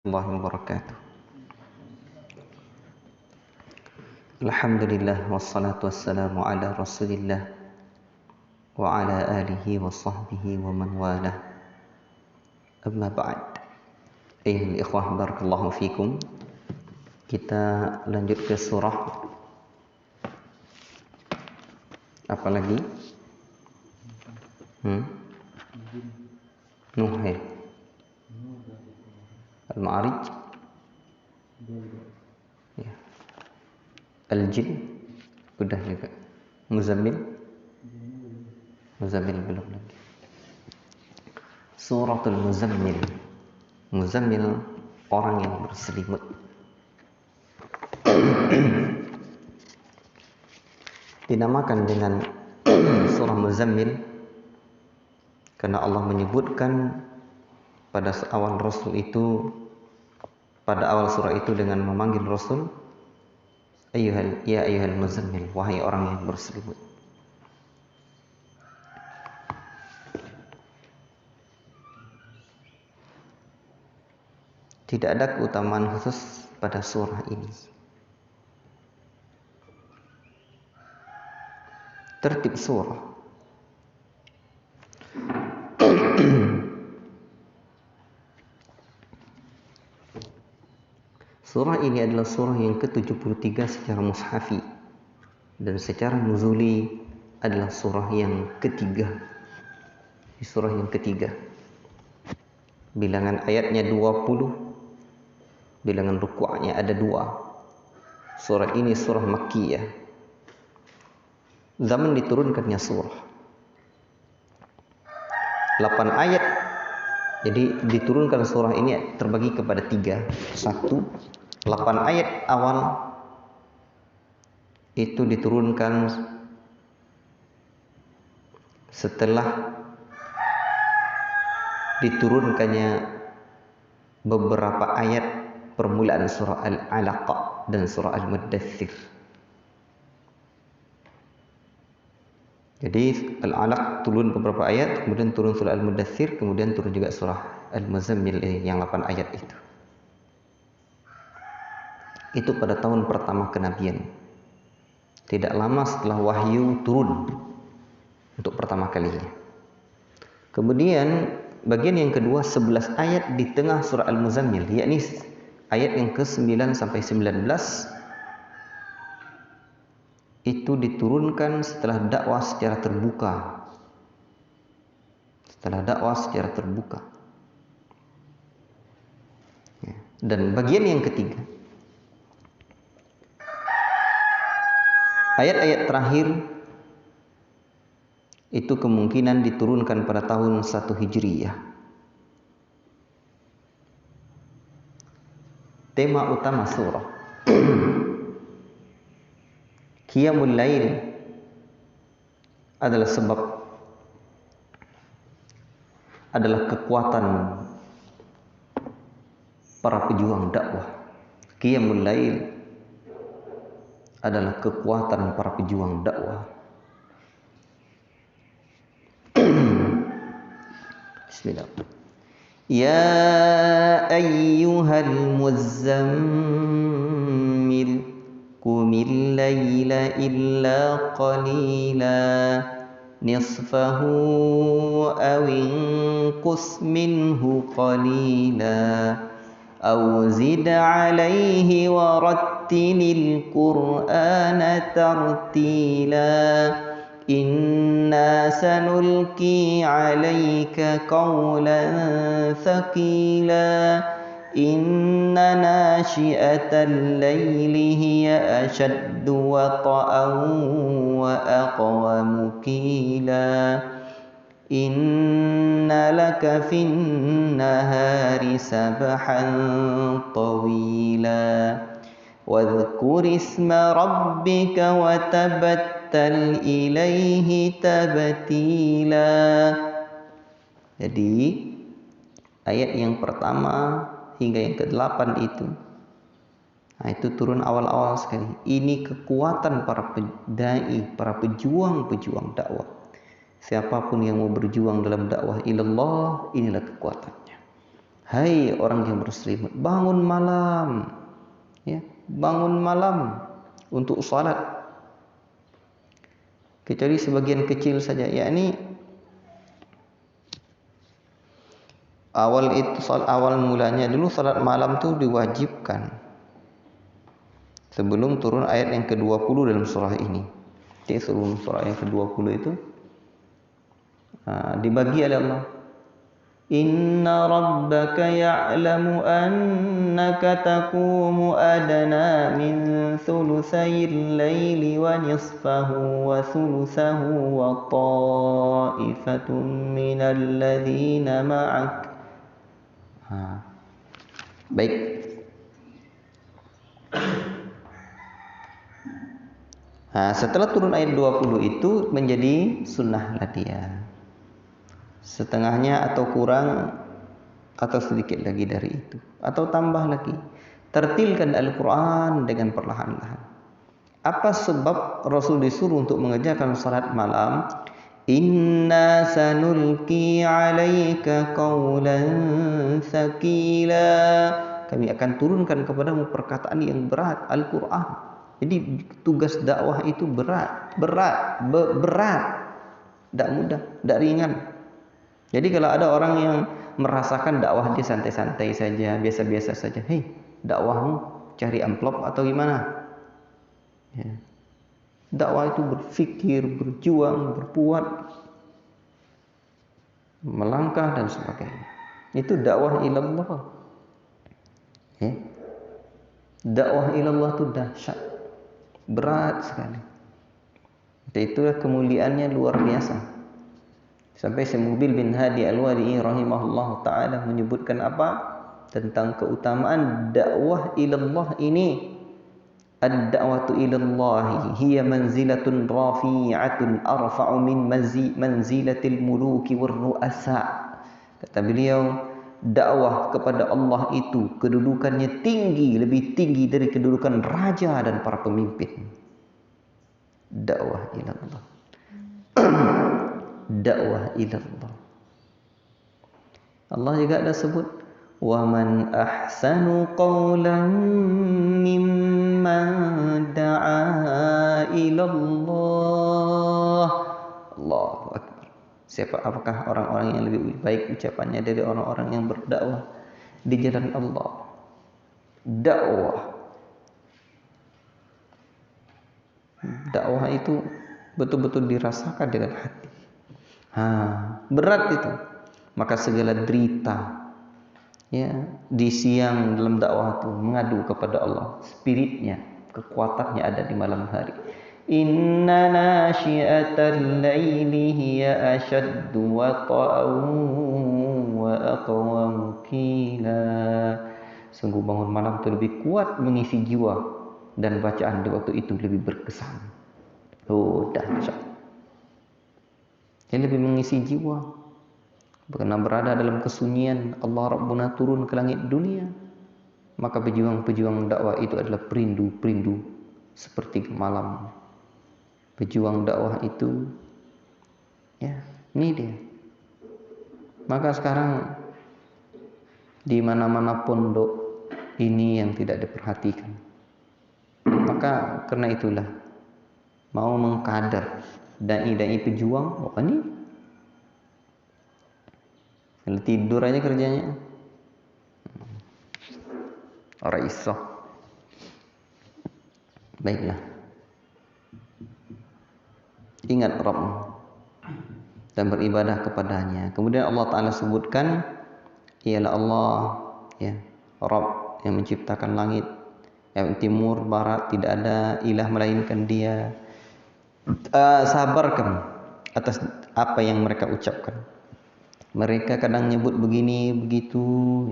Warahmatullahi wabarakatuh. Alhamdulillah wassalatu wassalamu ala Rasulillah wa ala alihi wa sahbihi wa man walah. Amma ba'd. Ayyuhal ikhwah, barakallahu fikum. Kita lanjut ke surah apa lagi? Nuh ya. Al-Ma'arij. Ya. Al-Jin udah juga. Muzammil belum lagi. Suratul Muzammil. Muzammil orang yang berselimut. Dinamakan dengan surah Muzammil karena Allah menyebutkan pada awal surah itu dengan memanggil Rasul, ayyuhal muzammil, wahai orang yang berselimut. Tidak ada keutamaan khusus pada surah ini. Tertib surah. Surah ini adalah surah yang ke-73 secara mushafi dan secara nuzuli adalah surah yang ketiga. Surah yang ketiga. Bilangan ayatnya 20, bilangan ruku'nya ada 2. Surah ini surah Makkiyah. Zaman diturunkannya surah 8 ayat. Jadi diturunkan surah ini terbagi kepada 3. 1, 8 ayat awal itu diturunkan setelah diturunkannya beberapa ayat permulaan surah Al-Alaq dan surah Al-Muddathir. Jadi Al-Alaq turun beberapa ayat, kemudian turun surah Al-Muddathir, kemudian turun juga surah Al-Muzammil yang 8 ayat itu. Itu pada tahun pertama kenabian. Tidak lama setelah wahyu turun untuk pertama kalinya. Kemudian bagian yang kedua 11 ayat di tengah surah Al-Muzammil, yakni ayat yang ke-9 sampai 19 itu diturunkan setelah dakwah secara terbuka. Dan bagian yang ketiga, ayat-ayat terakhir itu kemungkinan diturunkan pada tahun 1 Hijriyah. Tema utama surah Qiyamul Lail adalah kekuatan para pejuang dakwah. Qiyamul Lail adalah kekuatan para pejuang dakwah. Bismillah. Ya ayyuhal muzammil qumil laila illa qalila nisfahu aw inqus minhu qalila aw zid alayhi wa rattilil qur'ana tartila inna sanulqi alayka qawlan thaqila inna nashi'atal layli hiya ashaddu wata'an wa aqwamu qila inna laka fin nahari sabhan tawila wadhkur isma rabbika wa tabattal ilaihi tabtila. Jadi ayat yang pertama hingga yang ke-8 itu, nah itu turun awal-awal sekali. Ini kekuatan para dai, para pejuang-pejuang dakwah. Siapapun yang mau berjuang dalam dakwah ilallah, inilah kekuatannya. Hai orang yang berselimut, bangun malam, ya, bangun malam untuk salat. Kecuali sebagian kecil saja, yakni awal mulanya dulu salat malam itu diwajibkan sebelum turun ayat yang ke-20 dalam surah ini. Jadi sebelum surah yang ke-20 itu dibagi oleh Allah. Inna rabbaka ya'lamu annaka taqumu adna min thulutsayil laili wa nisfahu wa thulutsahu wa ta'ifatun minal ladzina ma'ak. Baik. Setelah turun ayat 20 itu menjadi sunnahlah dia. Setengahnya atau kurang atau sedikit lagi dari itu atau tambah lagi. Tertilkan Al-Quran dengan perlahan-lahan. Apa sebab Rasul disuruh untuk mengerjakan salat malam? Inna sanulqi 'alaika qawlan tsaqila. Kami akan turunkan kepadamu perkataan yang berat, Al-Quran. Jadi tugas dakwah itu berat, tidak mudah, tidak ringan. Jadi kalau ada orang yang merasakan dakwah dia santai-santai saja, biasa-biasa saja, hei, dakwahmu cari amplop atau gimana? Ya. Dakwah itu berpikir, berjuang, berbuat, melangkah dan sebagainya. Itu dakwah ilallah. Ya. Dakwah ilallah itu dahsyat, berat sekali. Dan itulah kemuliaannya luar biasa. Sampai Syekh Mubil bin Hadi Al-Wadi'i rahimahullah ta'ala menyebutkan apa? Tentang keutamaan dakwah ilallah ini. Ad-da'watu ilallahi hiya manzilatun rafi'atun arfa'u min manzilatil muluki warru'asa. Kata beliau, dakwah kepada Allah itu kedudukannya tinggi, lebih tinggi dari kedudukan raja dan para pemimpin. Dakwah ilallah. Dakwah ilallah. Allah juga ada sebut wa man ahsanu qawlan mimman da'a ilallah. Allahu akbar. Apakah orang-orang yang lebih baik ucapannya dari orang-orang yang berdakwah di jalan Allah? Dakwah itu betul-betul dirasakan dengan hati. Berat itu. Maka segala derita, ya, di siang dalam dakwah itu mengadu kepada Allah. Spiritnya, kekuatannya ada di malam hari. Inna nasyi'atal laili hiya ashaddu wata'an wa aqwamu qila. Sungguh bangun malam itu lebih kuat mengisi jiwa dan bacaan di waktu itu lebih berkesan. Dahsyat. Yang lebih mengisi jiwa. Karena berada dalam kesunyian, Allah Rabbuna turun ke langit dunia. Maka pejuang-pejuang dakwah itu adalah perindu-perindu seperti malam. Pejuang dakwah itu, ya, ini dia. Maka sekarang di mana-mana pondok ini yang tidak diperhatikan. Maka karena itulah mau mengkader dai-dai pejuang, ini kalau tidur aja kerjanya orang iso. Baiklah, ingat Rabb dan beribadah kepadanya. Kemudian Allah Ta'ala sebutkan, ialah Allah, ya, Rabb yang menciptakan langit, yang timur, barat, tidak ada ilah melainkan Dia. Sabar kamu atas apa yang mereka ucapkan. Mereka kadang nyebut begini, begitu,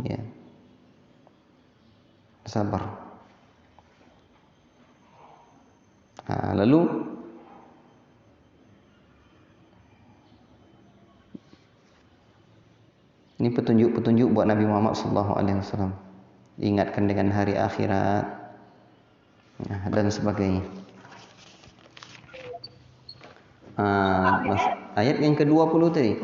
ya. Sabar. Lalu ini petunjuk-petunjuk buat Nabi Muhammad SAW. Diingatkan dengan hari akhirat, dan sebagainya. Ayat yang ke-20 tadi.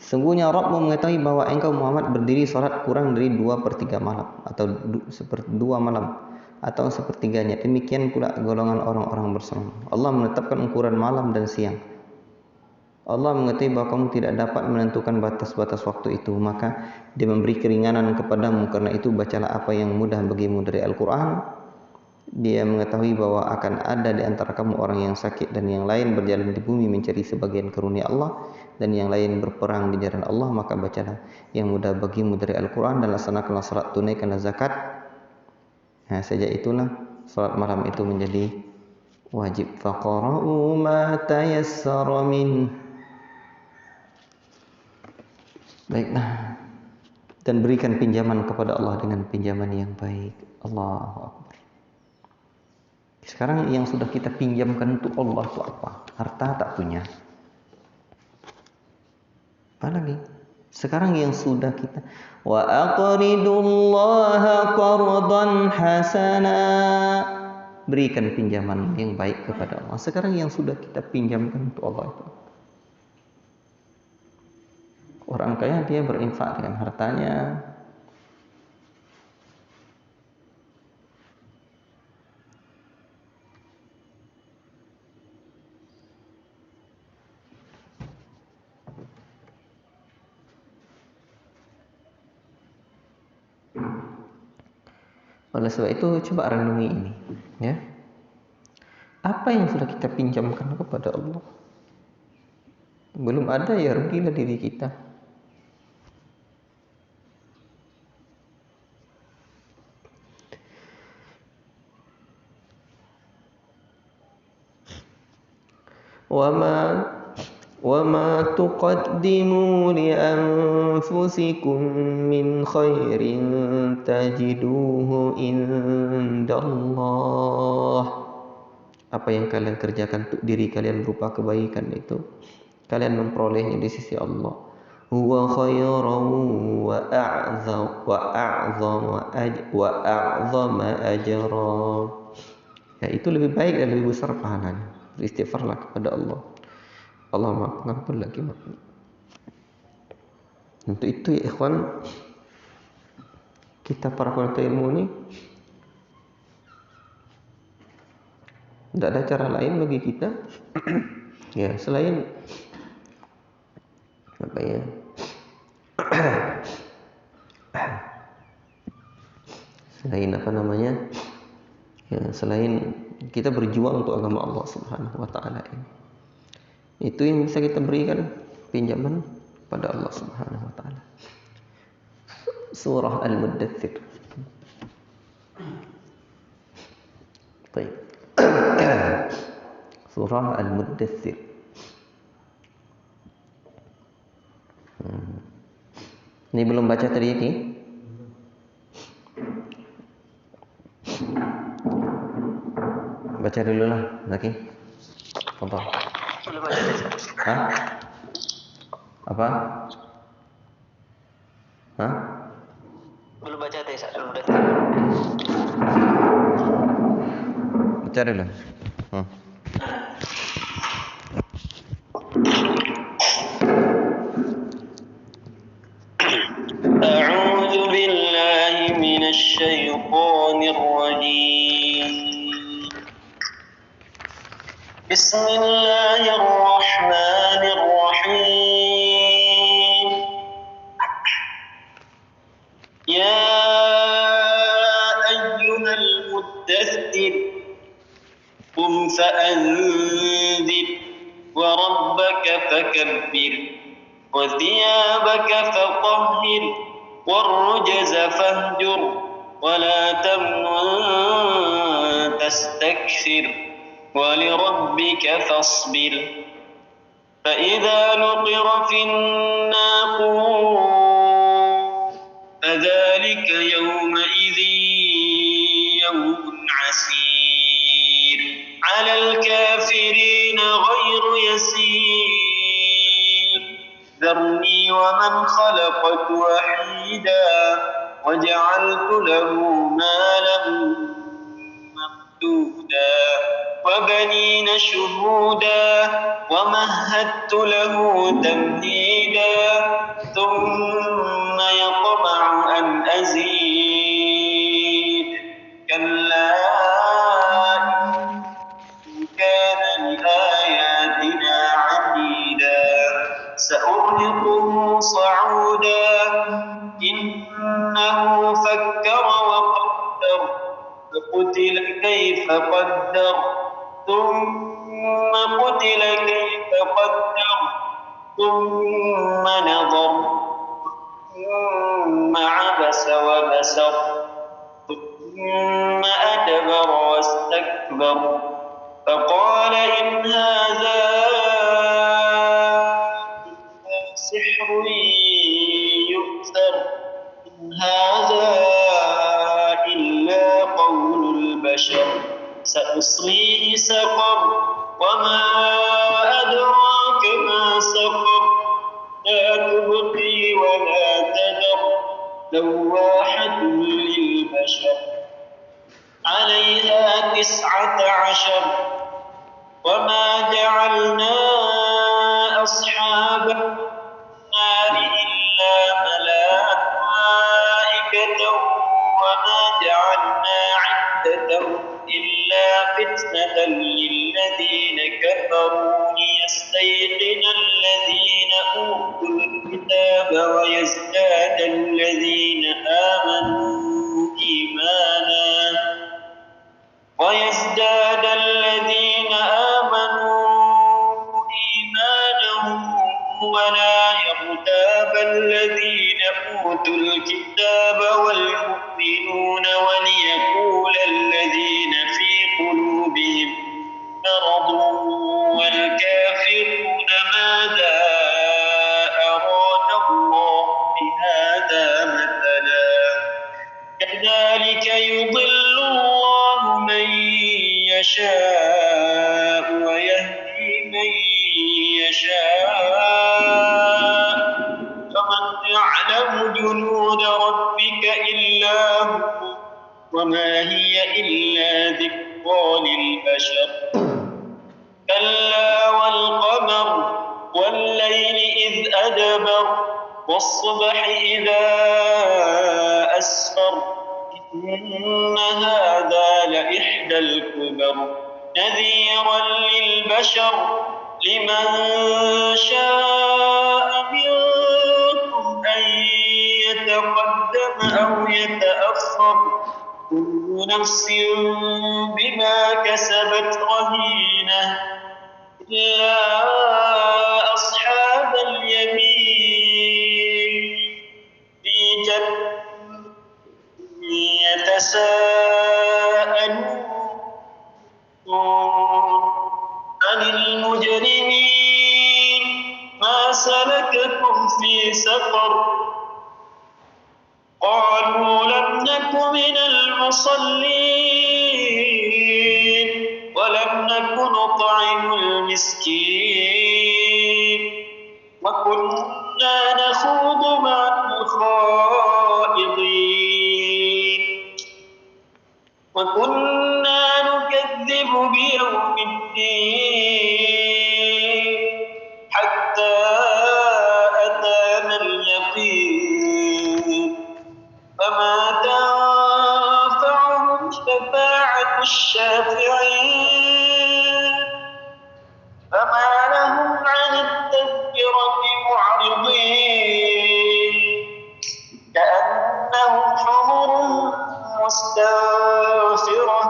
Sungguhnya Rabbmu mengetahui bahwa engkau Muhammad berdiri salat kurang dari 2/3 malam atau 2 malam atau sepertiganya. Demikian pula golongan orang-orang bersama. Allah menetapkan ukuran malam dan siang. Allah mengetahui bahwa kamu tidak dapat menentukan batas-batas waktu itu, maka Dia memberi keringanan kepadamu. Karena itu bacalah apa yang mudah bagimu dari Al-Quran. Dia mengetahui bahwa akan ada di antara kamu orang yang sakit dan yang lain berjalan di bumi mencari sebagian karunia Allah dan yang lain berperang di jalan Allah, maka bacalah yang mudah bagimu dari Al-Quran dan laksanakanlah salat, tunaikanlah zakat. Nah, sejak itulah salat malam itu menjadi wajib. Faqra'u ma tayassara min. Baiklah. Dan berikan pinjaman kepada Allah dengan pinjaman yang baik. Allahu Akbar. Sekarang yang sudah kita pinjamkan untuk Allah itu apa? Harta tak punya. Apa lagi? Sekarang yang sudah kita wa aqridullaha qardan hasana. Berikan pinjaman yang baik kepada Allah. Sekarang yang sudah kita pinjamkan untuk Allah itu. Orang kaya dia berinfak dengan hartanya. Oleh sebab itu coba renungi ini, ya. Apa yang sudah kita pinjamkan kepada Allah? Belum ada, ya rugilah diri kita. وَمَا تُقَدِّمُوا لِأَنفُسِكُم مِّنْ خَيْرٍ تَجِدُوهُ عِندَ اللَّهِ. Apa yang kalian kerjakan untuk diri kalian berupa kebaikan itu, kalian memperolehnya di sisi Allah. Huwa khairan wa a'zama ajra. Ya, itu lebih baik dan lebih besar pahalanya. Beristighfarlah kepada Allah. Allah Maha Pengampun lagi Maha. Untuk itu ya ikhwan, kita para penuntut ilmu ini tidak ada cara lain bagi kita ya selain apa ya? Selain apa namanya? Ya, selain kita berjuang untuk agama Allah Subhanahu wa taala ini. Itu yang bisa kita berikan pinjaman pada Allah Subhanahu wa taala. Surah Al-Muddathir. Baik. Surah Al-Muddathir. Ini belum baca tadi ini? Baca dulu lah, lagi. Apa? Belum baca. Hah? Apa? Hah? Belum baca tes, belum baca. Baca dulu. أعوذ بالله من الشيطان الرجيم. بسم الله الرحمن الرحيم. يا أيها المدثر قم فأنذر وربك فكبر وثيابك فطهر والرجز فاهجر ولا تمنن تستكثر ولربك فاصبر فإذا نقر في الناقور فذلك يومئذ يوم عسير على الكافرين غير يسير ذرني ومن خلقت وحيدا وجعلت له مالا ممدودا وبنين شهودا ومهدت له تمهيدا ثم يطمع أن أزيد كلا إن كان لآياتنا عنيدا سأرهقه صعودا إنه فكر وقدر فقتل كيف قدر ثم قتل كيف قدر ثم نظر ثم عبس وبسر ثم أدبر واستكبر فقال إن هذا إلا سحر يؤثر إن هذا إلا قول البشر سأصليه سقر وما أدراك ما سقر لا تبقي ولا تذر لواحة للبشر عليها 19 وما جعلنا أصحاب النار إلا ملائكة وما جعلنا عدتهم إلا فتنة للذين كفروا ليستيقن الذين أوتوا الكتاب ويزداد الذين آمنوا إيمانا ولا يرتاب الذين أوتوا الكتاب والمؤمنون وليقول الذين في قلوبهم مرض والكافرون ماذا أراد الله بهذا مثلا كذلك يضل الله من يشاء ويهدي من يشاء فمن يعلم جنود ربك إلا هو وما هي إلا ذكرى للبشر كلا والقمر والليل إذ أدبر والصبح إذا أسفر إن هذا لإحدى الكبر نذيرا للبشر لمن شاء منكم أن يتقدم أو يتأخر كل نفس بما كسبت رهينة إلا أصحاب اليمين في جنة يتساءلون عن المجرمين ما سلككم في سقر قالوا لم نك من المصلين ولم نك نطعم المسكين وكنا نخوض مع الخائضين وكنا نكذب بيوم الدين حتى أتانا اليقين فما تنفعهم شفاعة الشافعين فما لهم عن التذكرة معرضين كأنهم حمر مستنفرة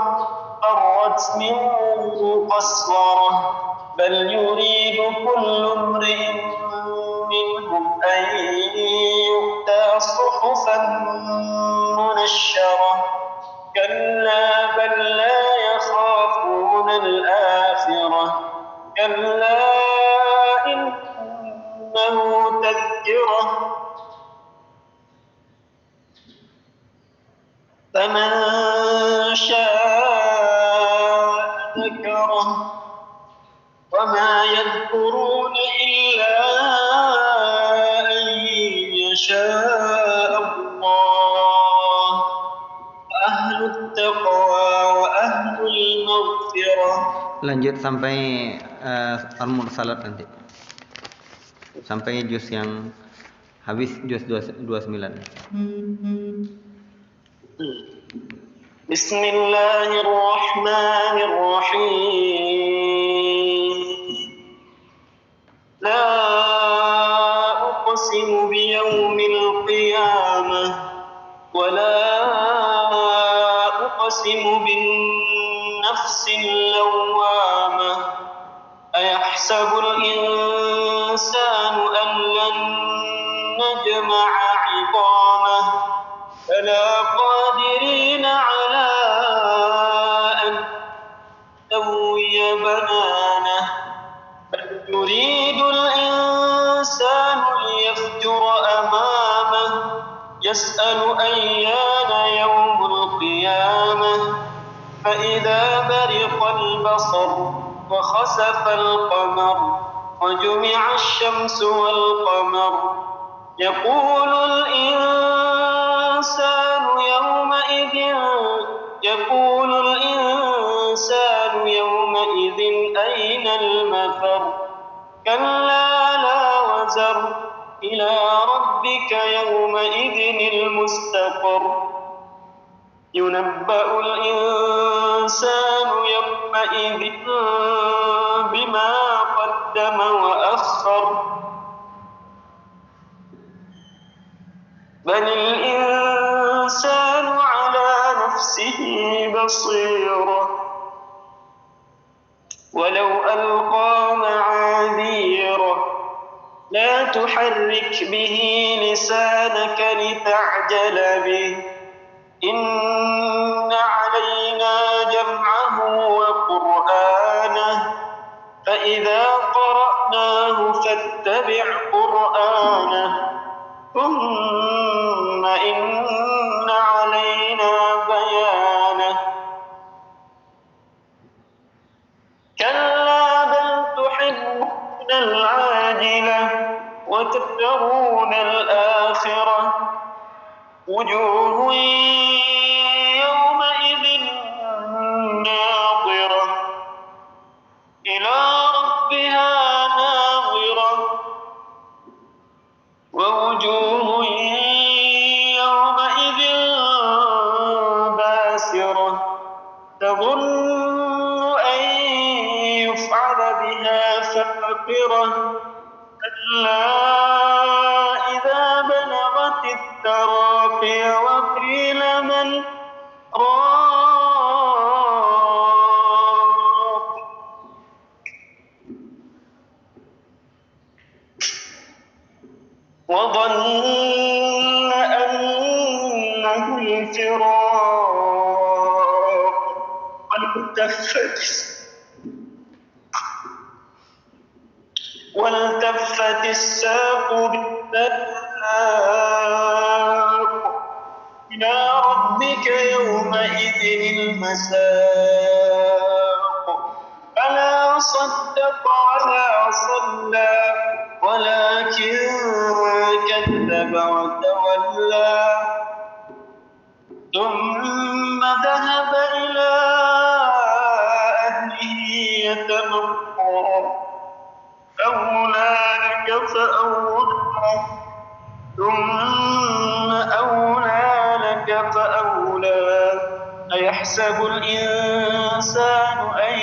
فرت من قسورة بل يريد كل امرئ منهم أن يؤتى صحفا منشرة كلا بل لا يخافون الآخرة كلا إنه تذكرة فمن شاء ذكره وما يذكرون إلا أن يشاء الله أهل التقوى وأهل المغفرة. Lanjut sampai Al-Mursalat nanti. sampai juz yang habis juz 29. Bismillahirrahmanirrahim. La uqsimu biyawmil qiyamah wa la uqsimu bin nafsil lawwamah. Ayahsabul insanu an lan najma'a 'idhamah. Bala qadirina 'ala an nusawwiya bananah. Bal yuridul insanu liyafjura amamah. Yas'alu ayyana yawmul qiyamah. فإذا برق البصر وخسف القمر وجمع الشمس والقمر يقول الإنسان يومئذ أين المفر كلا لا وزر إلى ربك يومئذ المستقر ينبأ الإنسان يومئذ بما قدم وأخر بل الإنسان على نفسه بصيرة ولو ألقى معاذيره لا تحرك به لسانك لتعجل به إن علينا جمعه وقرآنه فإذا قرأناه فاتبع قرآنه ثم إن علينا بيانه كلا بل تحبون العاجلة وتذرون الآخرة وجوه يومئذ ناظرة إلى ربها ناظرة ووجوه يومئذ باسرة تظن أن يفعل بها فاقرة كلا إذا بلغت التراقي وقيل من راق وظن أنه الفراق والتفت الساق بالساق إلى ربك يومئذ المساق فلا صدق ولا صلى ولكن كذب وتولى ثم ذهب إلى أهله يتمطى أولى لك فأولى ثم أولى لك فأولى أيحسب الإنسان أن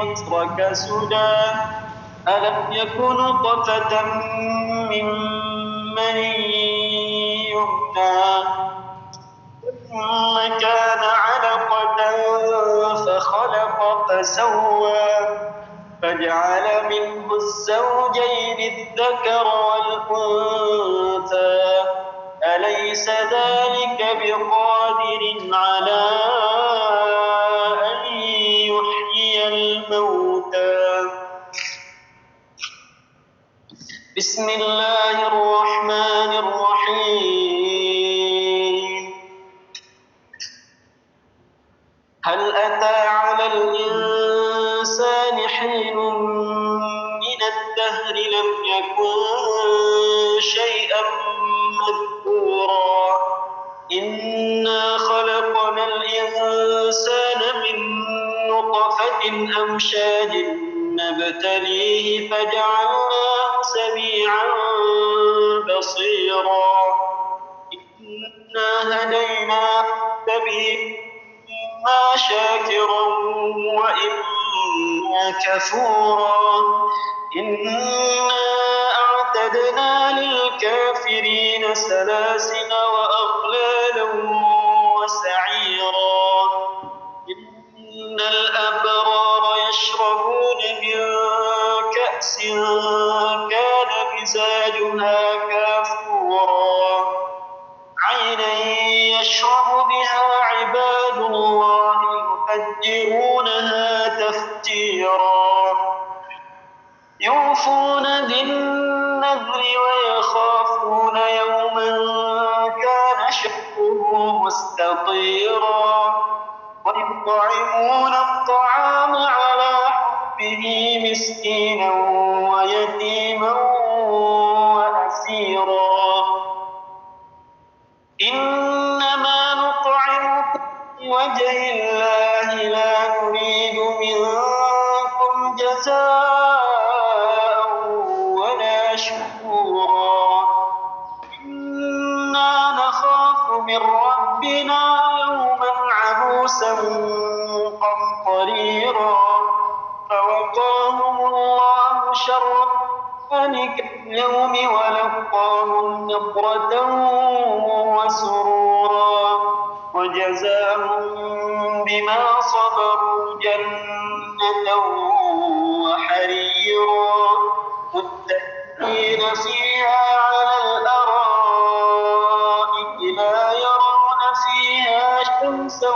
يترك سدى ألم يكن نطفة من مني يمنى ثم كان علقة فخلق فسوى فجعل منه الزوجين الذكر والأنثى أليس ذلك بقادر على أن يحيي الموتى بسم الله الرحمن الرحيم هل أتى على الإنسان حين من الدهر لم يكن شيئا مذكورا إنا خلقنا الإنسان من نطفة أمشاج نبتليه فجعلناه سميعا سميعا بصيرا إنا هديناه السبيل إما شاكرا وإما كفورا إنا أعتدنا للكافرين سلاسل وأغلالا وسعيرا إن الأبرار يشربون من كأس كان مزاجها كافورا عينا يشرب بها عباد الله يفجرونها تفجيرا يوفون بالنذر ويخافون يوما كان شره مستطيرا ويطعمون الطعام على حبه مسكينا ويتيما وأسيرا إنما نطعمكم لوجه الله لا نريد منكم جزاء ولا شكورا إنا نخاف من ربنا يوما عبوسا قمطريرا فوقاهم الله شر ذلك اليوم ولقاهم نضرة وسرورا وجزاهم بما صبروا جنة وحريرا متكئين فيها على الأرائك لا يرون فيها شمسا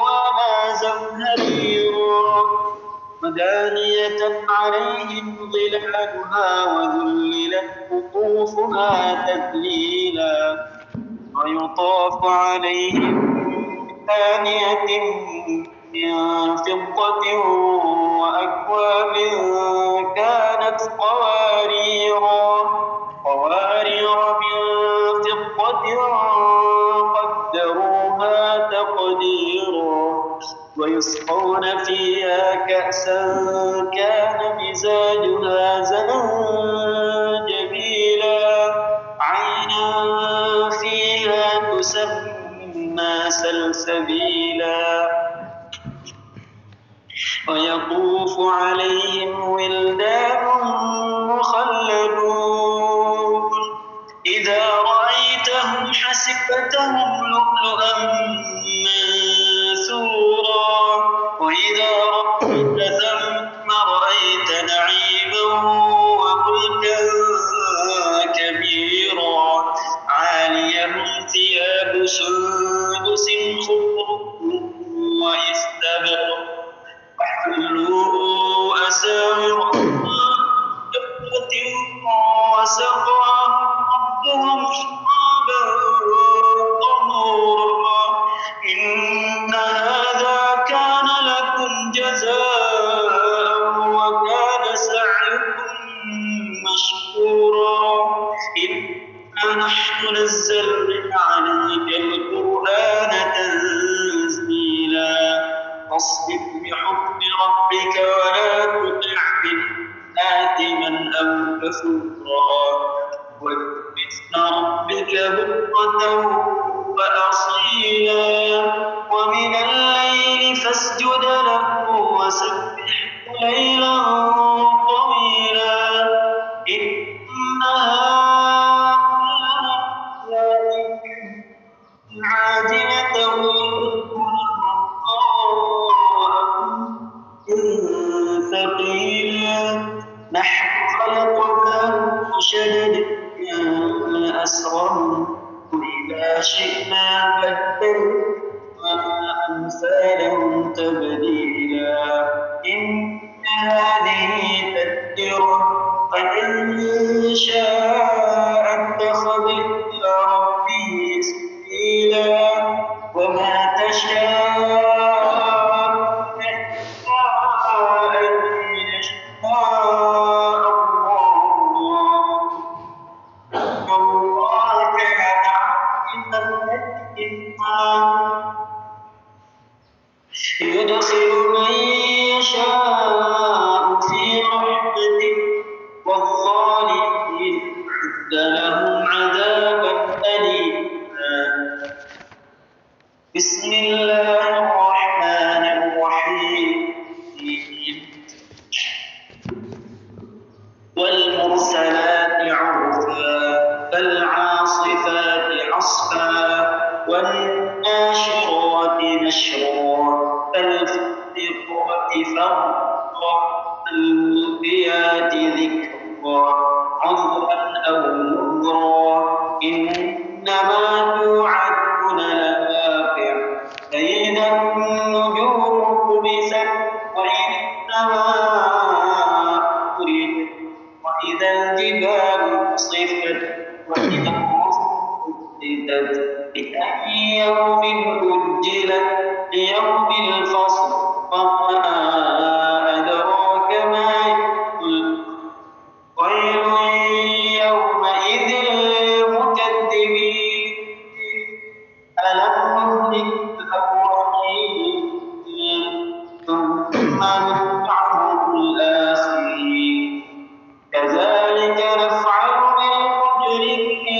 ولا زمهريرا ودانية عليهم ظلالها وذللت قطوفها تذليلا ويطاف عليهم بآنية من فضة وأكواب كانت قوارير من فضة قدروها تقديرا ويسقون فيها كأسا كان مزاجها زنجبيلا عينا فيها تسمى سلسبيلا ويطوف عليهم ولدان مخلدون إذا رأيتهم حسبتهم لؤلؤا منثورا وإذا رأيت ثم رأيت نعيما وملكا كبيرا عاليهم ثياب سندس خضر واستبرق وحلوا أساور وسقاهم ربهم شرابا طهورا إن هذا كان لكم جزاء وكان سعيكم مشكورا إنا نحن نزلنا عليك القرآن تنزيلا فاصبر بحكم ربك ولا تطع آثما أو كفورا واذكر اسم ربك بكرة وأصيلا ومن الليل فاسجد له وسبحه ليلا طويلا إن هؤلاء عاجلة ثقيلا نحن خلقناهم وشددنا أسرهم وإذا شئنا بدلنا أمثالهم تبديلا إن هذه تذكرة فمن شاء اتخذ إلى ربه سبيلا وما تشاءون إلا أن يشاء الله كان عليما حكيما يدخل من يشاء في رحمته والظالمين بسم الله الرحمن الرحيم والمرسلات عرفا فالعاصفات عصفا والناشرات نشرا فالفارقات فرقا فالملقيات ذكرا عذرا أو نذرا إنما توعدون لواقع فإذا النجوم طمست وإذا السماء وإذا الجبال نصفت وإذا الرسل أقتت لأي يوم أجلت ليوم الفصل وما أدراك ما يوم الفصل ويل يومئذ للمكذبين ألم نهلك الأولين ثم نتبعهم الآخرين كذلك نفعل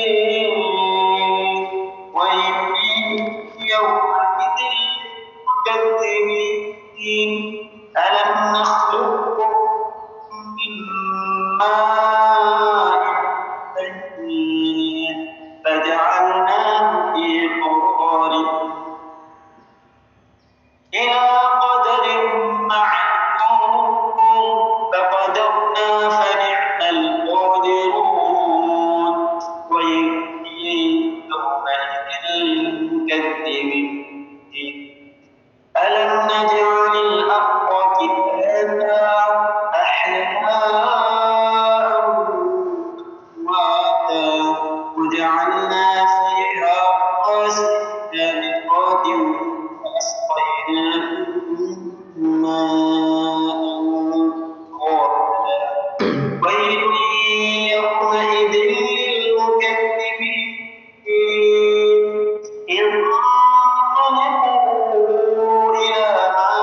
بالمجرمين ويل يومئذ للمكذبين ألم نخلقكم من ماء مهين فجعلناه في قرار إلى قدر معلوم فقدرنا فنعم القادرون ويل يومئذ للمكذبين ألم نجعل الأرض كفاتا أحياء وأمواتا وجعلنا فيها رواسي شامخات وأسقيناكم ماء غدقا ويل يومئذ للمكذبين انطلقوا إلى ما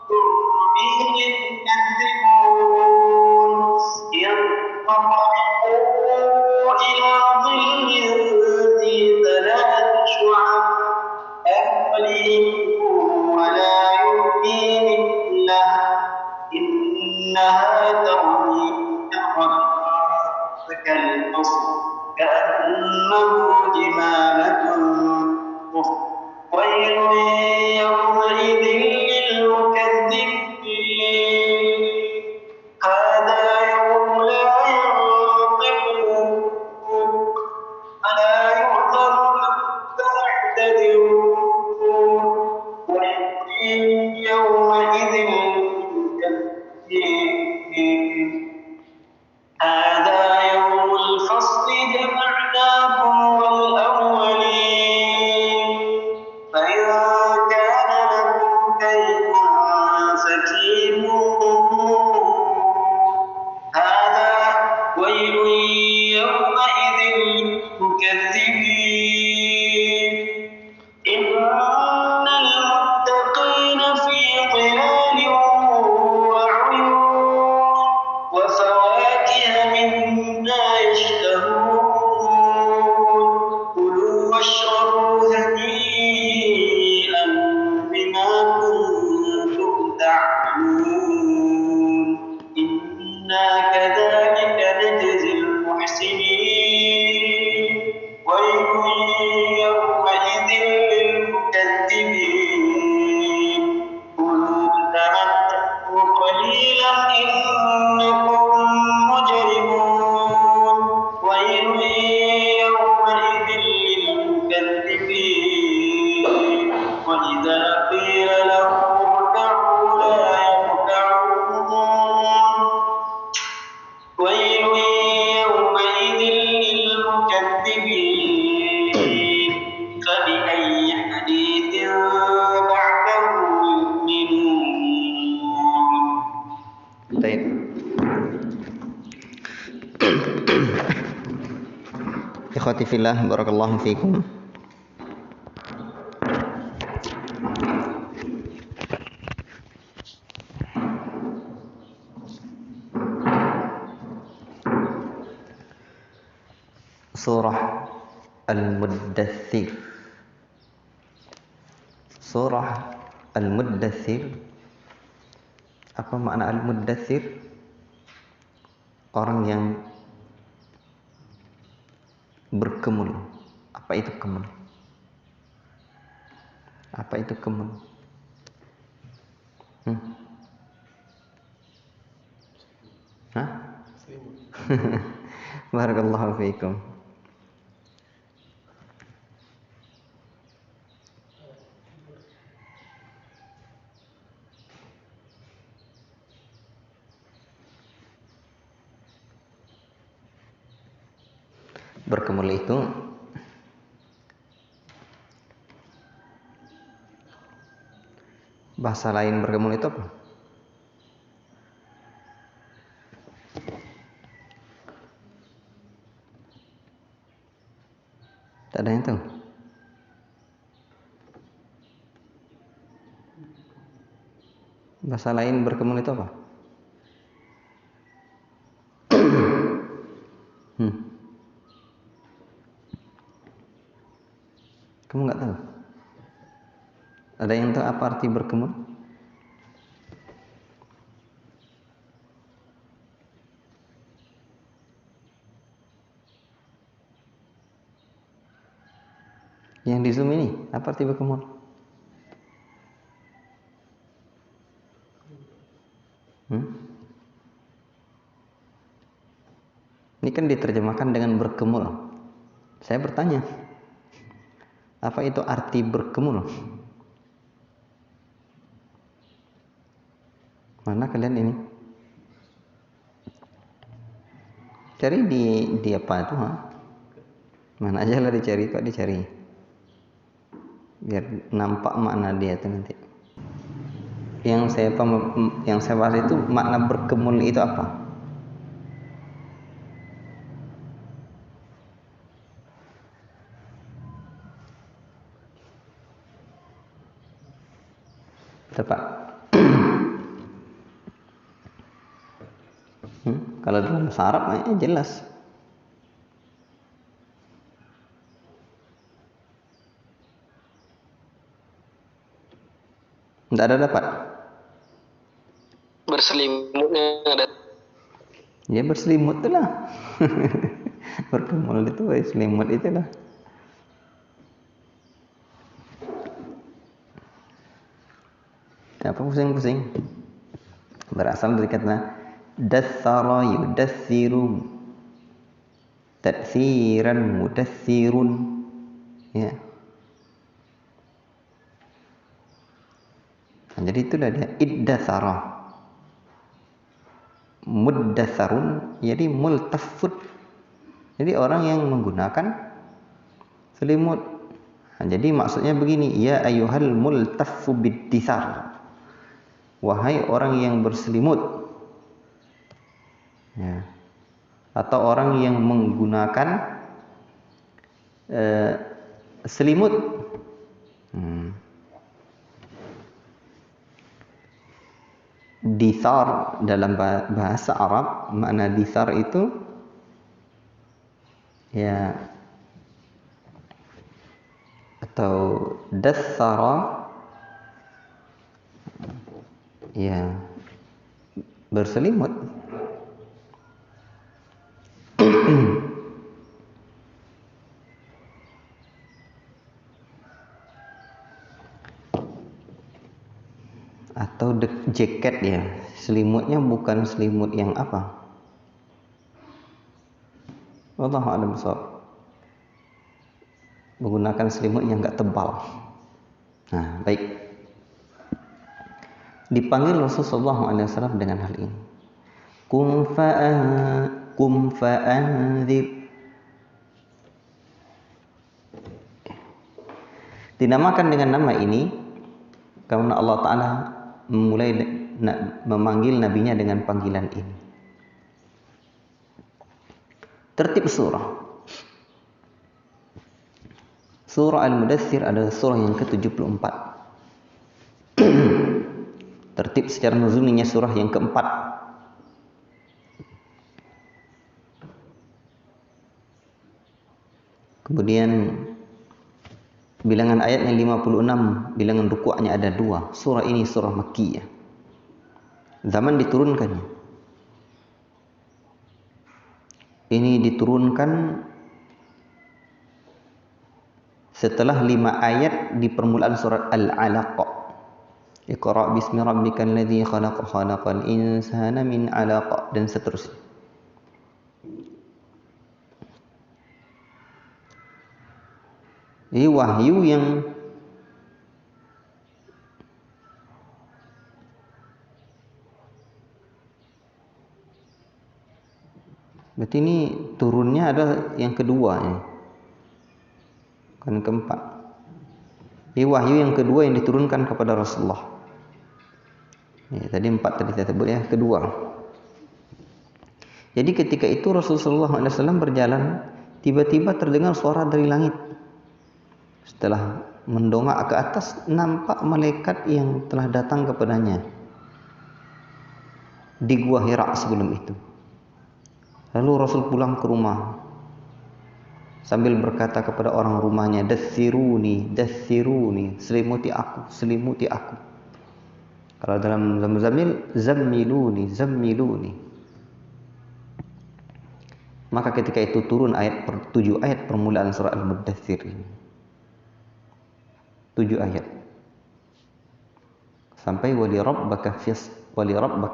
كنتم به تكذبون انطلقوا إلى ظل ذي ثلاث شعب أهليه ولا يؤذي مثله إنها ترمي كالقصر كأنه جمالة صفر ويل يومئذ للمكذبين هذا يوم لا ينطقون ولا يؤذن لهم فاعتذرون ويل يومئذ للمكذبين هذا يوم الفصل جمعناكم والأولين فإن كان لكم كيد فكيدون هذا ويل يومئذ للمكذبين إن المتقين في ظلال وعيون وفواكه مما يشتهون كلوا واشربوا هنيئا بما كنتم تعملون إنا كذلك نجزي المحسنين ويل يومئذ للمكذبين كلوا تمتعوا قليلا إنكم مجرمون ويل يومئذ للمكذبين وإذا قيل لهم اركعوا لا يركعون ويل يومئذ للمكذبين فبأي حديث بعده يؤمنون طيب. Ikhwati fillah, barakallahu fikum. Surah Al-Muddathir surah Al-Muddathir. Apa makna Al-Muddathir? Orang yang berkemul. Apa itu kemul? Apa itu kemul? Hah? Barakallahu fiikum. Berkemul itu bahasa lain berkemul itu apa? Tak ada yang tahu. Bahasa lain berkemul itu apa? Kamu nggak tahu? Ada yang tahu apa arti berkemul? Yang di Zoom ini, apa arti berkemul? Ini kan diterjemahkan dengan berkemul. Saya bertanya, apa itu arti berkemul? Mana kalian ini? Cari di apa itu? Mana aja lah dicari, Pak, dicari. Biar nampak makna dia itu nanti. Yang saya bahas itu makna berkemul itu apa? Tepat. Kalau dalam bahasa Arab jelas. Tidak ada dapat. Berselimutnya ada. Ya berselimut itulah. Berkemul itu selimut itulah. Apa pusing-pusing? Berasal dari kata dathara yudathiru, tatsiran mudathirun, ya. Nah, jadi itulah dia iddathara, muddatharun, jadi multafut, jadi orang yang menggunakan selimut. Nah, jadi maksudnya begini, ya ayyuhal multaffu biddithar, wahai orang yang berselimut, ya. Atau orang yang menggunakan selimut. Dithar dalam bahasa Arab, makna dithar itu ya, atau dathara, ya, berselimut. Atau jaket, ya. Selimutnya bukan selimut yang apa? Wallahu a'lam bishawab. Menggunakan selimut yang enggak tebal. Nah, baik. Dipanggil Rasulullah SAW dengan hal ini. Kum fa'anzir. Dinamakan dengan nama ini karena Allah Ta'ala memulai memanggil nabinya dengan panggilan ini. Tertib surah. Surah Al-Mudaththir adalah surah yang ke-74. Tertib secara nuzulnya surah yang keempat. Kemudian Bilangan ayatnya 56, bilangan rukuknya ada 2. Surah ini surah Makkiyah. Zaman diturunkannya. Ini diturunkan setelah 5 ayat di permulaan surat Al-Alaq. Iqra' bismi rabbikal ladzi khalaq, khalaqal insana min 'alaq, dan seterusnya. Ini wahyu yang berarti ini turunnya ada yang kedua ya. Kan keempat. Ini wahyu yang kedua yang diturunkan kepada Rasulullah. Ya, tadi 4 tadi saya sebut ya, kedua. Jadi ketika itu Rasulullah SAW berjalan, tiba-tiba terdengar suara dari langit. Setelah mendongak ke atas, nampak malaikat yang telah datang kepadanya di Gua Hira sebelum itu. Lalu Rasul pulang ke rumah sambil berkata kepada orang rumahnya, dathiruni, selimuti aku, selimuti aku. Kalau dalam Muzammil, zammiluni. Maka ketika itu turun 7 ayat permulaan surah Al-Muddathir ini. 7 ayat. Sampai wali rabbaka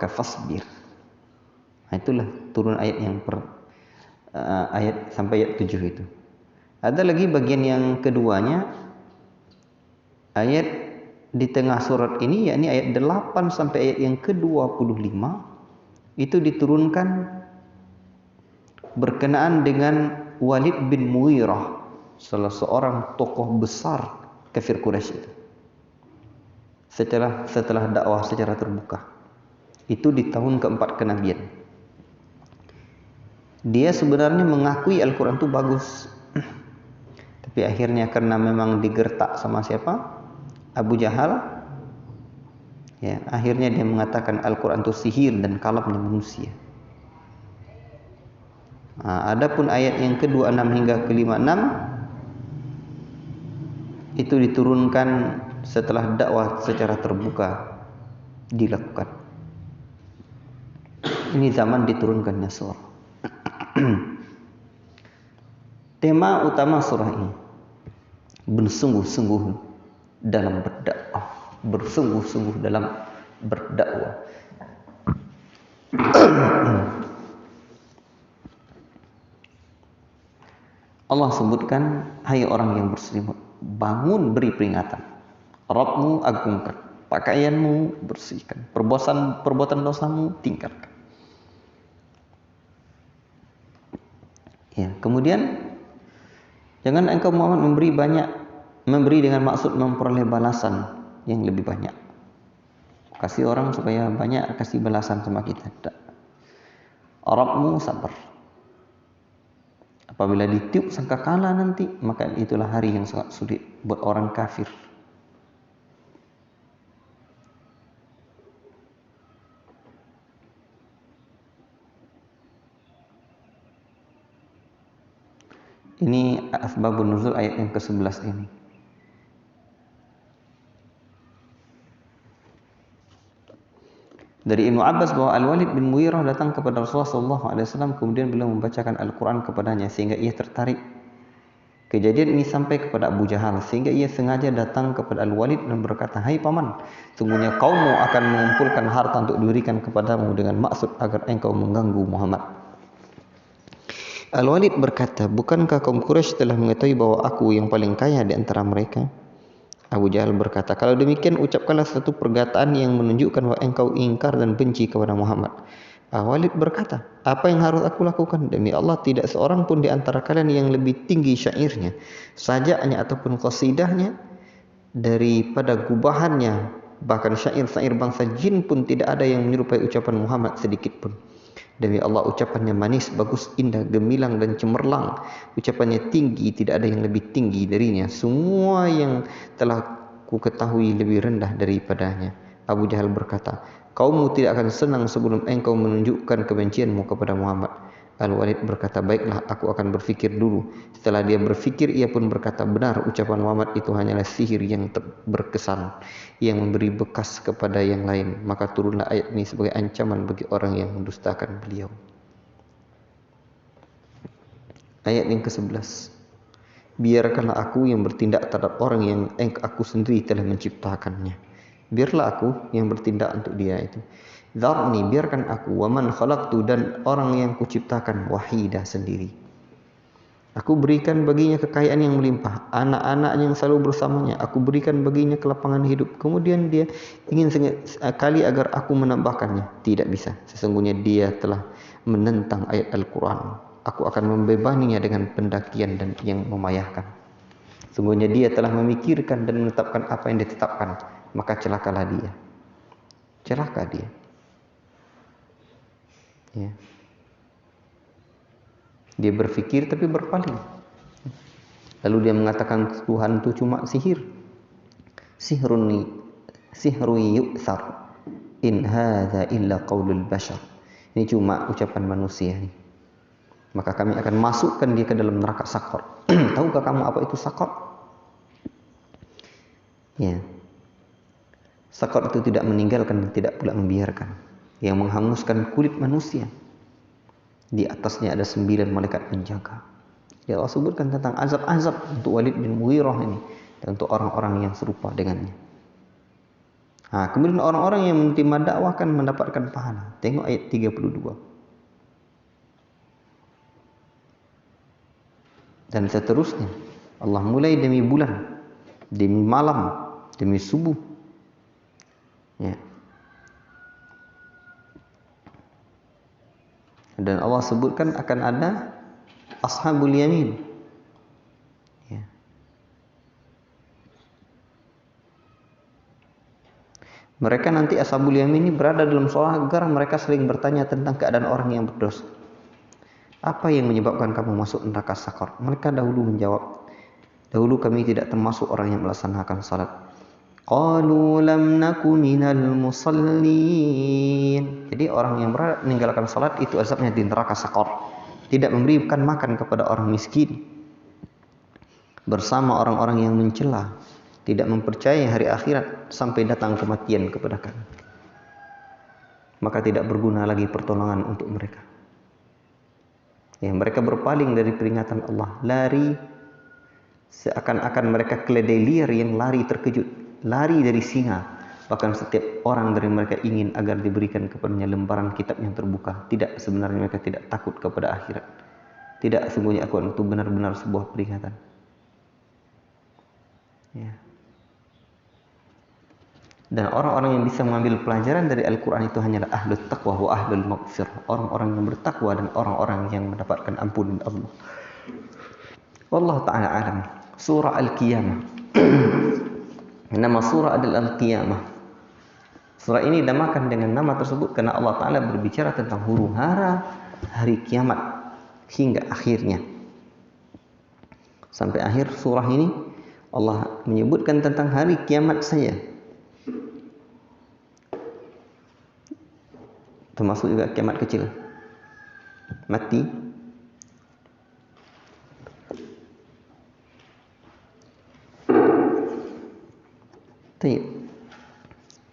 fasbir. Nah, itulah turun ayat yang ayat sampai ayat 7 itu. Ada lagi bagian yang keduanya, ayat di tengah surat ini, yakni ayat 8 sampai ayat yang ke-25, itu diturunkan berkenaan dengan Walid bin Mughirah, salah seorang tokoh besar kafir Quraisy itu. Setelah dakwah secara terbuka. Itu di tahun keempat kenabian. Dia sebenarnya mengakui Al-Quran itu bagus. Tapi akhirnya karena memang digertak sama siapa? Abu Jahal. Ya, akhirnya dia mengatakan Al-Quran itu sihir dan kalamnya manusia. Nah, adapun ayat yang ke-26 hingga ke-56 itu diturunkan setelah dakwah secara terbuka dilakukan. Ini zaman diturunkannya surah. Tema utama surah ini, bersungguh-sungguh dalam berdakwah, bersungguh-sungguh dalam berdakwah. Allah sebutkan, hai orang yang berselimut, bangun beri peringatan. Rabbmu agungkan, pakaianmu bersihkan, perbuatan dosamu tingkatkan. Ya, kemudian jangan engkau Muhammad memberi dengan maksud memperoleh balasan yang lebih banyak. Kasih orang supaya banyak kasih balasan sama kita. Tak. Rabbmu sabar. Apabila ditiup sangkakala nanti, maka itulah hari yang sangat sulit buat orang kafir. Ini asbabun nuzul ayat yang ke-11 ini. Dari Ibnu Abbas bahwa Al-Walid bin Mughirah datang kepada Rasulullah SAW, kemudian beliau membacakan Al-Quran kepadanya sehingga ia tertarik. Kejadian ini sampai kepada Abu Jahal sehingga ia sengaja datang kepada Al-Walid dan berkata, hai paman, sungguhnya kaummu akan mengumpulkan harta untuk diberikan kepadamu dengan maksud agar engkau mengganggu Muhammad. Al-Walid berkata, bukankah kaum Quraisy telah mengetahui bahwa aku yang paling kaya di antara mereka? Abu Jahal berkata, kalau demikian ucapkanlah satu perkataan yang menunjukkan bahwa engkau ingkar dan benci kepada Muhammad. Walid berkata, apa yang harus aku lakukan? Demi Allah, tidak seorang pun di antara kalian yang lebih tinggi syairnya, sajaknya ataupun qasidahnya daripada gubahannya. Bahkan syair-syair bangsa jin pun tidak ada yang menyerupai ucapan Muhammad sedikit pun. Demi Allah, ucapannya manis, bagus, indah, gemilang dan cemerlang. Ucapannya tinggi, tidak ada yang lebih tinggi darinya. Semua yang telah ku ketahui lebih rendah daripadanya. Abu Jahal berkata, kaummu tidak akan senang sebelum engkau menunjukkan kebencianmu kepada Muhammad. Al-Walid berkata, baiklah, aku akan berfikir dulu. Setelah dia berfikir, ia pun berkata, benar, ucapan Muhammad itu hanyalah sihir yang berkesan, yang memberi bekas kepada yang lain. Maka turunlah ayat ini sebagai ancaman bagi orang yang mendustakan beliau. Ayat yang ke-11. Biarkanlah aku yang bertindak terhadap orang yang aku sendiri telah menciptakannya. Biarlah aku yang bertindak untuk dia itu. Dharni, biarkan aku, waman khalaqtu, dan orang yang kuciptakan, wahida, sendiri. Aku berikan baginya kekayaan yang melimpah, anak-anak yang selalu bersamanya, aku berikan baginya kelapangan hidup. Kemudian dia ingin sekali agar aku menambahkannya. Tidak bisa, sesungguhnya dia telah menentang ayat Al-Quran. Aku akan membebaninya dengan pendakian dan yang memayahkan. Sesungguhnya dia telah memikirkan dan menetapkan apa yang ditetapkan, maka celakalah dia. Celaka dia. Ya. Dia berfikir tapi berpaling. Lalu dia mengatakan Tuhan itu cuma sihir. Sihru yu'thar. In hadza illa qaulul bashar. Ini cuma ucapan manusia. Maka kami akan masukkan dia ke dalam neraka Saqar. Tahukah kamu apa itu Saqar? Ya. Saqar itu tidak meninggalkan dan tidak pula membiarkan. Yang menghanguskan kulit manusia. Di atasnya ada 9 malaikat penjaga. Ya, Allah sebutkan tentang azab-azab untuk Walid bin Mughirah ini dan untuk orang-orang yang serupa dengannya. Kemudian orang-orang yang menerima dakwah akan mendapatkan pahala. Tengok ayat 32. Dan seterusnya. Allah mulai demi bulan, demi malam, demi subuh. Ya. Dan Allah sebutkan akan ada ashabul yamin. Ya. Mereka nanti ashabul yamin ini berada dalam surga agar mereka saling bertanya tentang keadaan orang yang berdosa. Apa yang menyebabkan kamu masuk neraka Saqar? Mereka dahulu menjawab, dahulu kami tidak termasuk orang yang melaksanakan salat. Qalu lam naku minal musallin. Jadi orang yang meninggalkan salat itu azabnya di neraka Saqar. Tidak memberikan makan kepada orang miskin. Bersama orang-orang yang mencela, tidak mempercayai hari akhirat sampai datang kematian kepada kami. Maka tidak berguna lagi pertolongan untuk mereka. Ya, mereka berpaling dari peringatan Allah, lari seakan-akan mereka keledai liar yang lari terkejut, lari dari singa. Bahkan setiap orang dari mereka ingin agar diberikan kepadanya lembaran kitab yang terbuka. Tidak, sebenarnya mereka tidak takut kepada akhirat. Tidak, sungguhnya Al-Quran itu benar-benar sebuah peringatan. Ya. Dan orang-orang yang bisa mengambil pelajaran dari Al-Quran itu hanyalah ahlul taqwa wa ahlul maghfirah. Orang-orang yang bertakwa dan orang-orang yang mendapatkan ampunan Allah. Wallahu ta'ala alam. Surah Al-Qiyamah. Nama surah adalah Al-Qiyamah. Surah ini dinamakan dengan nama tersebut karena Allah Ta'ala berbicara tentang huru hara hari kiamat hingga akhirnya. Sampai akhir surah ini Allah menyebutkan tentang hari kiamat saja. Termasuk juga kiamat kecil. Mati.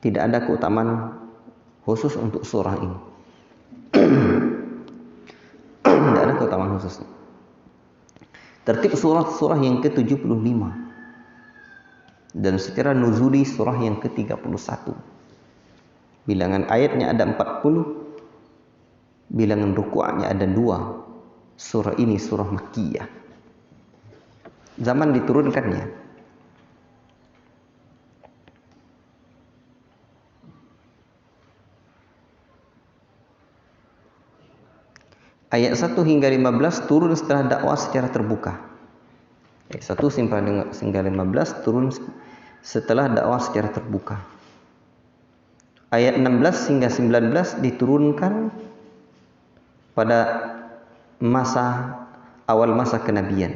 Tidak ada keutamaan khusus untuk surah ini. Tidak ada keutamaan khusus. Tertib surah yang ke-75. Dan secara nuzuli surah yang ke-31. Bilangan ayatnya ada 40. Bilangan ruku'nya ada 2. Surah ini surah Makkiyah. Zaman diturunkannya. Ayat 1 hingga 15 turun setelah dakwah secara terbuka. Ayat 1 hingga 15 turun setelah dakwah secara terbuka. Ayat 16 hingga 19 diturunkan pada awal masa kenabian.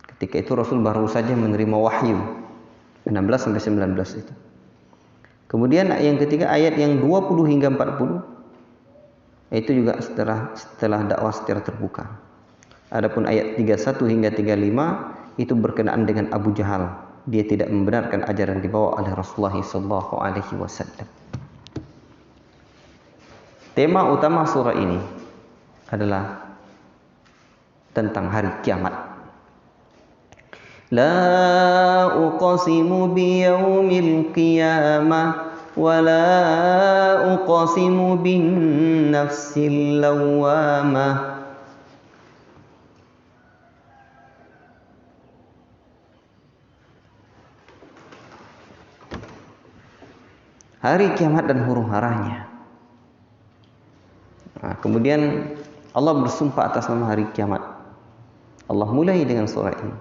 Ketika itu Rasul baru saja menerima wahyu. 16 sampai 19 itu. Kemudian yang ketiga ayat yang 20 hingga 40 Itu juga setelah dakwah secara terbuka. Adapun ayat 31 hingga 35 itu berkenaan dengan Abu Jahal. Dia tidak membenarkan ajaran dibawa oleh Rasulullah SAW. Tema utama surah ini adalah tentang hari kiamat. La uqsimu biyaumil qiyamah wa la uqsimu bin nafsil lawwamah. Hari kiamat dan huru-haranya. Nah, kemudian Allah bersumpah atas nama hari kiamat. Allah mulai dengan surah ini.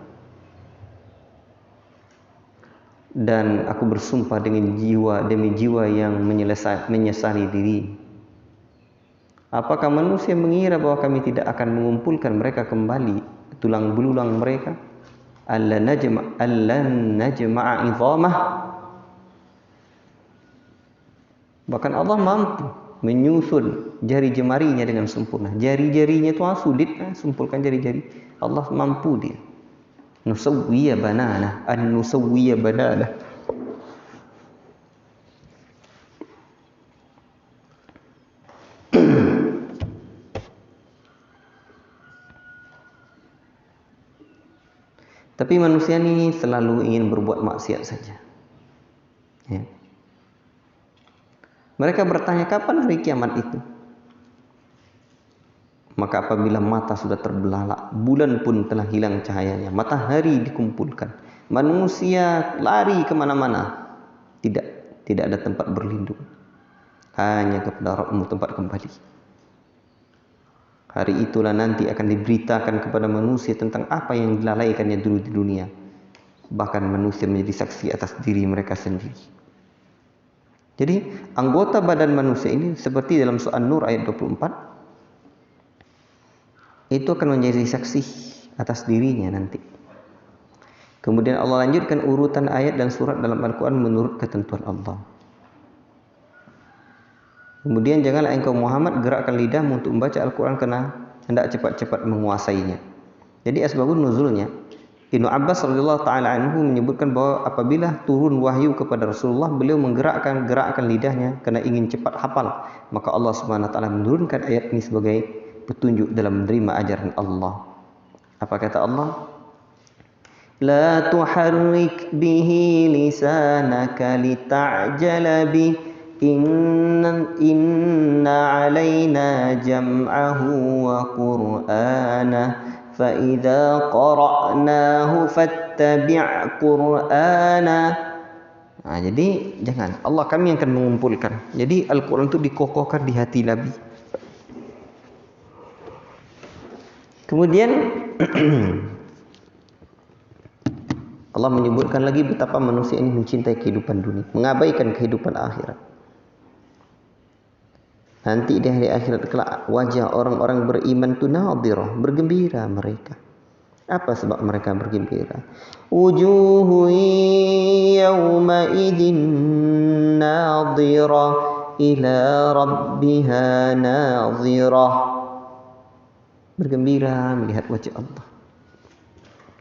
Dan aku bersumpah dengan jiwa demi jiwa yang menyesali diri. Apakah manusia mengira bahwa kami tidak akan mengumpulkan mereka kembali, tulang belulang mereka? Allan najma'a idhamah. Bahkan Allah mampu menyusun jari jemarinya dengan sempurna. Jari-jarinya itu sulit, sumpulkan jari-jari. Allah mampu dia. Nusawwiya banana, an-nusawwiya banana. Tapi manusia ini selalu ingin berbuat maksiat saja. Ya. Mereka bertanya, kapan hari kiamat itu? Maka apabila mata sudah terbelalak, bulan pun telah hilang cahayanya, matahari dikumpulkan, manusia lari kemana-mana, tidak ada tempat berlindung, hanya kepada Rabbmu tempat kembali. Hari itulah nanti akan diberitakan kepada manusia tentang apa yang dilalaikannya dulu di dunia. Bahkan manusia menjadi saksi atas diri mereka sendiri. Jadi anggota badan manusia ini seperti dalam surah An-Nur ayat 24 itu akan menjadi saksi atas dirinya nanti. Kemudian Allah lanjutkan urutan ayat dan surat dalam Al-Quran menurut ketentuan Allah. Kemudian janganlah engkau Muhammad gerakkan lidahmu untuk membaca Al-Quran karena hendak cepat-cepat menguasainya. Jadi asbabun nuzulnya, Ibnu Abbas radhiyallahu taala anhu menyebutkan bahwa apabila turun wahyu kepada Rasulullah, beliau menggerakkan lidahnya karena ingin cepat hafal. Maka Allah Subhanahu wa taala menurunkan ayat ini sebagai petunjuk dalam menerima ajaran Allah. Apa kata Allah? La tuharrik bihi lisanaka lita'jala bi inna alaina jam'ahu wa qur'ana فَإِذَا قَرَأْنَاهُ فَاتَّبِعْ قُرْآنَهُ. Nah, jadi jangan, Allah kami yang akan mengumpulkan. Jadi Al-Quran itu dikokohkan di hati Nabi. Kemudian Allah menyebutkan lagi betapa manusia ini mencintai kehidupan dunia, mengabaikan kehidupan akhirat. Nanti di hari akhirat kelak wajah orang-orang beriman itu nadhirah, bergembira mereka. Apa sebab mereka bergembira? Wujuhu yawma idzin nadhirah ila rabbiha nadhirah. Bergembira melihat wajah Allah.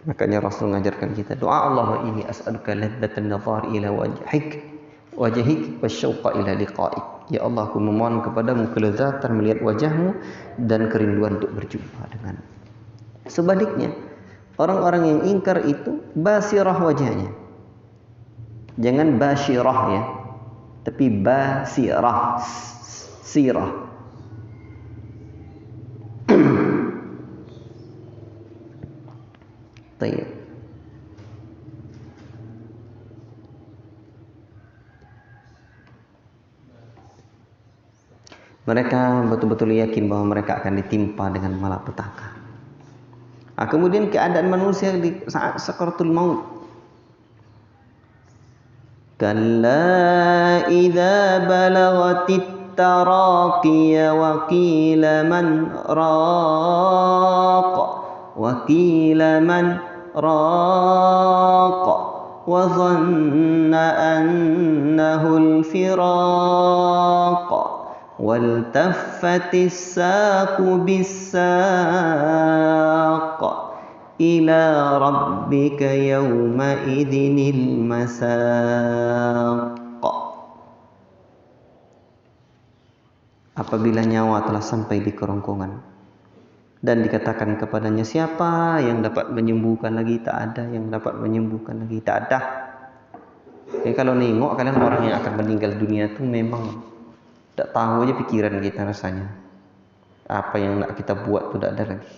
Makanya Rasul mengajarkan kita doa Allah ini as'aluka ladzatan nadhar ila wajhik wasyauqa ila liqa'ik. Ya Allah, aku memohon kepadamu kelezatan melihat wajahmu dan kerinduan untuk berjumpa denganmu. Sebaliknya, orang-orang yang ingkar itu basirah wajahnya. Jangan basyirah ya, tapi basirah, sirah. Baik. Mereka betul-betul yakin bahwa mereka akan ditimpa dengan malapetaka. Nah, kemudian keadaan manusia di saat sakaratul maut. Kalla idza balagatit taraqiya wa qila man raq wa dhanna annahu al-firaq waltaffatis saqu bis-saq ila rabbika yawma idzinil masaq. Apabila nyawa telah sampai di kerongkongan dan dikatakan kepadanya, siapa yang dapat menyembuhkan lagi? Tak ada yang dapat menyembuhkan lagi, tak ada. Jadi kalau nengok kalian orang yang akan meninggal dunia itu memang tak tahu aja pikiran kita rasanya. Apa yang nak kita buat itu tak ada lagi.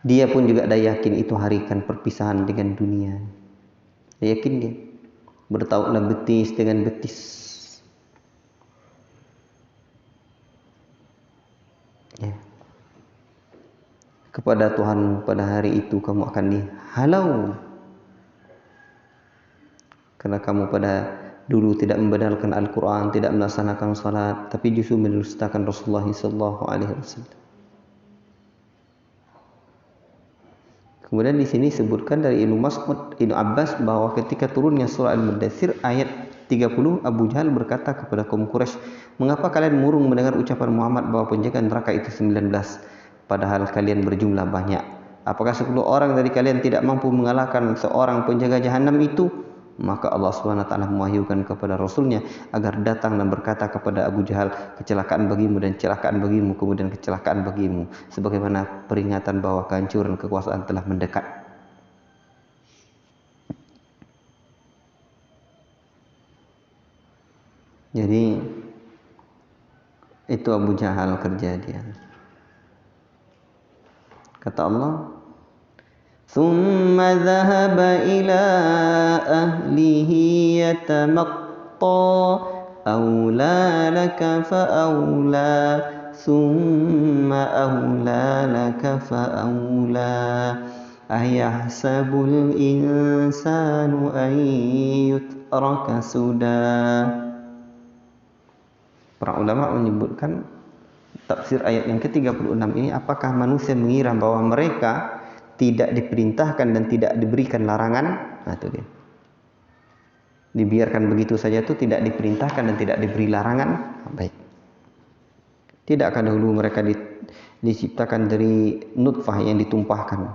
Dia pun juga dah yakin itu hari kan perpisahan dengan dunia. Dia yakin dia. Bertautlah betis dengan betis. Ya. Kepada Tuhan pada hari itu kamu akan dihalau. Karena kamu pada dulu tidak membenarkan Al-Quran, tidak melaksanakan salat, tapi justru mendustakan Rasulullah SAW. Kemudian di sini disebutkan dari Ibnu Mas'ud, Ibnu Abbas bahwa ketika turunnya surah Al-Mudaththir ayat 30, Abu Jahal berkata kepada kaum Quraisy, "Mengapa kalian murung mendengar ucapan Muhammad bahwa penjaga neraka itu 19, padahal kalian berjumlah banyak? Apakah 10 orang dari kalian tidak mampu mengalahkan seorang penjaga jahanam itu?" Maka Allah Subhanahu wa taala mewahyukan kepada Rasulnya agar datang dan berkata kepada Abu Jahal, kecelakaan bagimu dan kecelakaan bagimu, kemudian kecelakaan bagimu, sebagaimana peringatan bahwa kehancuran kekuasaan telah mendekat. Jadi itu Abu Jahal kerja dia. Kata Allah, ثم ذهب إلى أهله يتمطى أولى لك فأولى ثم أولى لك فأولى أيحسب الإنسان أن يترك سدى. Para ulama menyebutkan tafsir ayat yang ke-36 ini, apakah manusia mengira bahwa mereka tidak diperintahkan dan tidak diberikan larangan? Nah, itu dia. Dibiarkan begitu saja itu tidak diperintahkan dan tidak diberi larangan. Baik. Tidakkah dahulu mereka diciptakan dari nutfah yang ditumpahkan,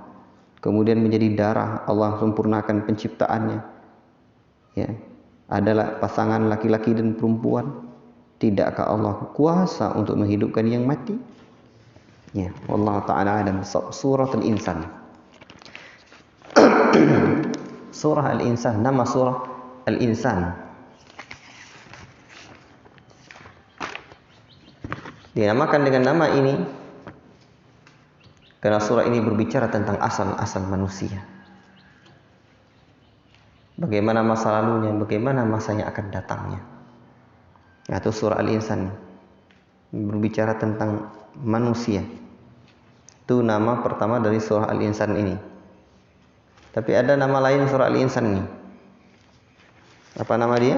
kemudian menjadi darah, Allah sempurnakan penciptaannya. Ya, adalah pasangan laki-laki dan perempuan. Tidakkah Allah kuasa untuk menghidupkan yang mati? Ya, wallahu taala alam. Surah Al-Insan. Surah Al-Insan, nama surah Al-Insan dinamakan dengan nama ini karena surah ini berbicara tentang asal-asal manusia. Bagaimana masa lalunya, bagaimana masanya akan datangnya. Yaitu surah Al-Insan berbicara tentang manusia. Itu nama pertama dari surah Al-Insan ini. Tapi ada nama lain surah Al-Insan ini. Apa nama dia?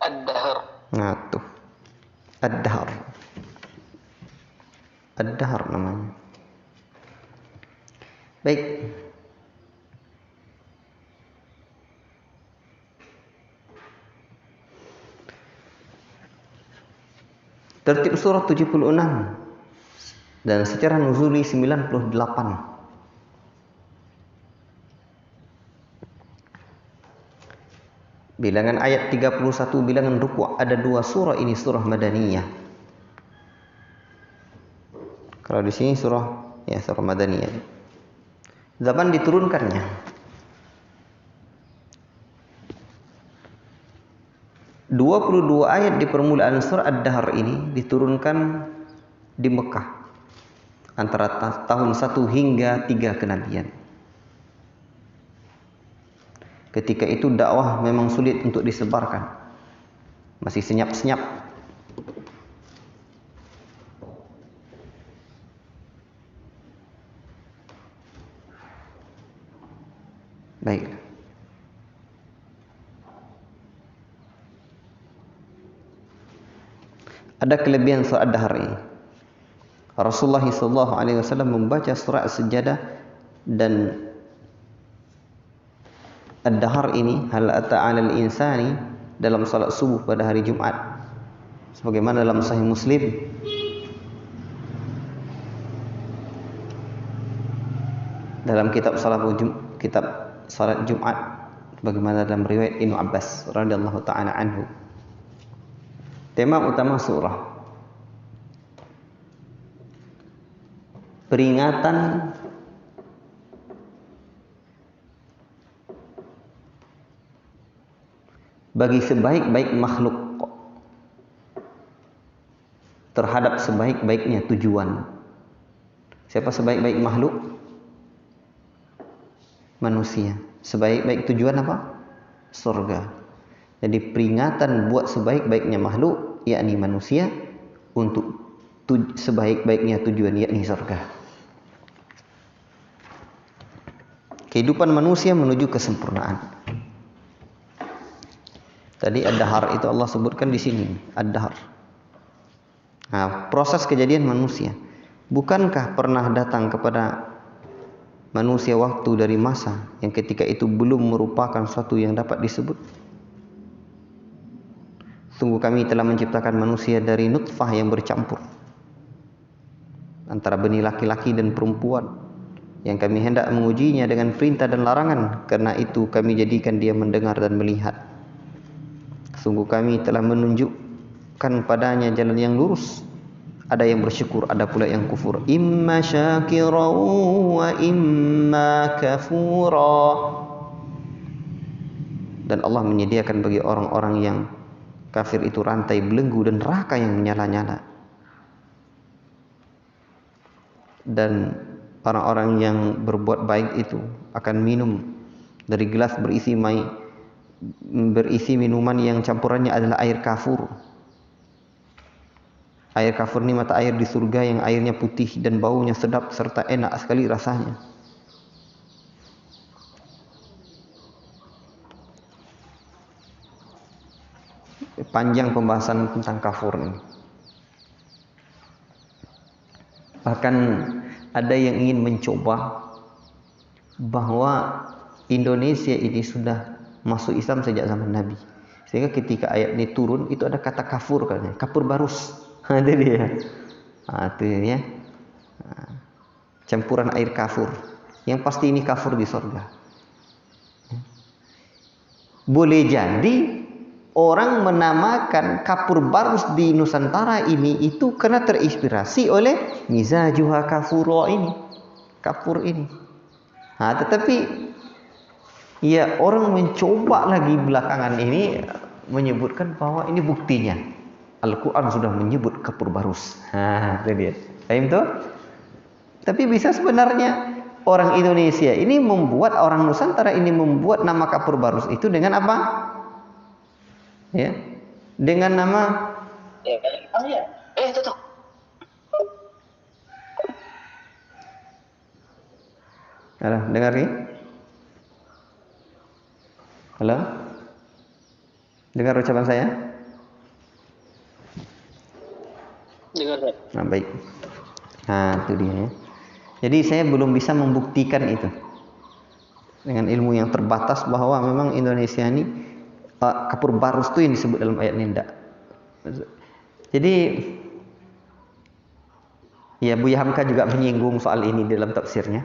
Ad-Dahr. Nah, tuh. Ad-Dahr. Ad-Dahr namanya. Baik. Tertib surah 76. Dan secara nuzuli 98. Bilangan ayat 31, bilangan ruku', ada 2 surah ini surah Madaniyah. Kalau di sini surah Madaniyah. Zaman diturunkannya. 22 ayat di permulaan surah Ad-Dahr ini diturunkan di Mekah. Antara tahun 1 hingga 3 kenabian. Ketika itu dakwah memang sulit untuk disebarkan. Masih senyap-senyap. Baik. Ada kelebihan surah Ad-Dahr ini. Rasulullah SAW membaca surah As-Sajdah Dan ad-dahar ini hal ata 'alal insani dalam salat subuh pada hari Jumat, sebagaimana dalam Sahih Muslim dalam kitab salat Jumat, bagaimana dalam riwayat Ibnu Abbas radhiyallahu taala anhu. Tema utama surah peringatan bagi sebaik-baik makhluk terhadap sebaik-baiknya tujuan. Siapa sebaik-baik makhluk? Manusia. Sebaik-baik tujuan apa? Surga. Jadi peringatan buat sebaik-baiknya makhluk, yakni manusia, untuk sebaik-baiknya tujuan, yakni surga. Kehidupan manusia menuju kesempurnaan. Tadi ad-dahar itu Allah sebutkan di sini, ad-dahar. Nah, proses kejadian manusia. Bukankah pernah datang kepada manusia waktu dari masa yang ketika itu belum merupakan suatu yang dapat disebut? Sungguh kami telah menciptakan manusia dari nutfah yang bercampur antara benih laki-laki dan perempuan, yang kami hendak mengujinya dengan perintah dan larangan. Karena itu kami jadikan dia mendengar dan melihat. Sungguh kami telah menunjukkan padanya jalan yang lurus. Ada yang bersyukur, ada pula yang kufur. Imma syakira wa imma kafura. Dan Allah menyediakan bagi orang-orang yang kafir itu rantai belenggu dan neraka yang menyala-nyala. Dan orang-orang yang berbuat baik itu akan minum dari gelas berisi minuman yang campurannya adalah air kafur. Air kafur ini mata air di surga yang airnya putih dan baunya sedap serta enak sekali rasanya. Panjang pembahasan tentang kafur ini. Bahkan ada yang ingin mencoba bahwa Indonesia ini sudah masuk Islam sejak zaman Nabi, sehingga ketika ayat ini turun itu ada kata kafur, katanya kafur barus. Itu dia. Itu ya. Campuran air kafur. Yang pasti ini kafur di surga. Boleh jadi orang menamakan kapur barus di Nusantara ini itu karena terinspirasi oleh mizajuha kafuro ini, kapur ini. Tetapi ya orang mencoba lagi belakangan ini menyebutkan bahwa ini buktinya Al-Quran sudah menyebut kapur barus. Itu dia. Paham tuh? Tapi bisa sebenarnya orang Indonesia ini membuat, orang Nusantara ini membuat nama kapur barus itu dengan apa? Ya, dengan nama itu tuh. Halo, dengar nih? Halo? Dengar ucapan saya? Dengar. Nah, baik. Itu dia ya. Jadi saya belum bisa membuktikan itu dengan ilmu yang terbatas bahwa memang Indonesia ini kapur barus itu yang disebut dalam ayat ini. Jadi ya Buya Hamka juga menyinggung soal ini dalam tafsirnya.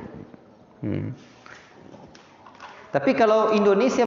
Tapi kalau Indonesia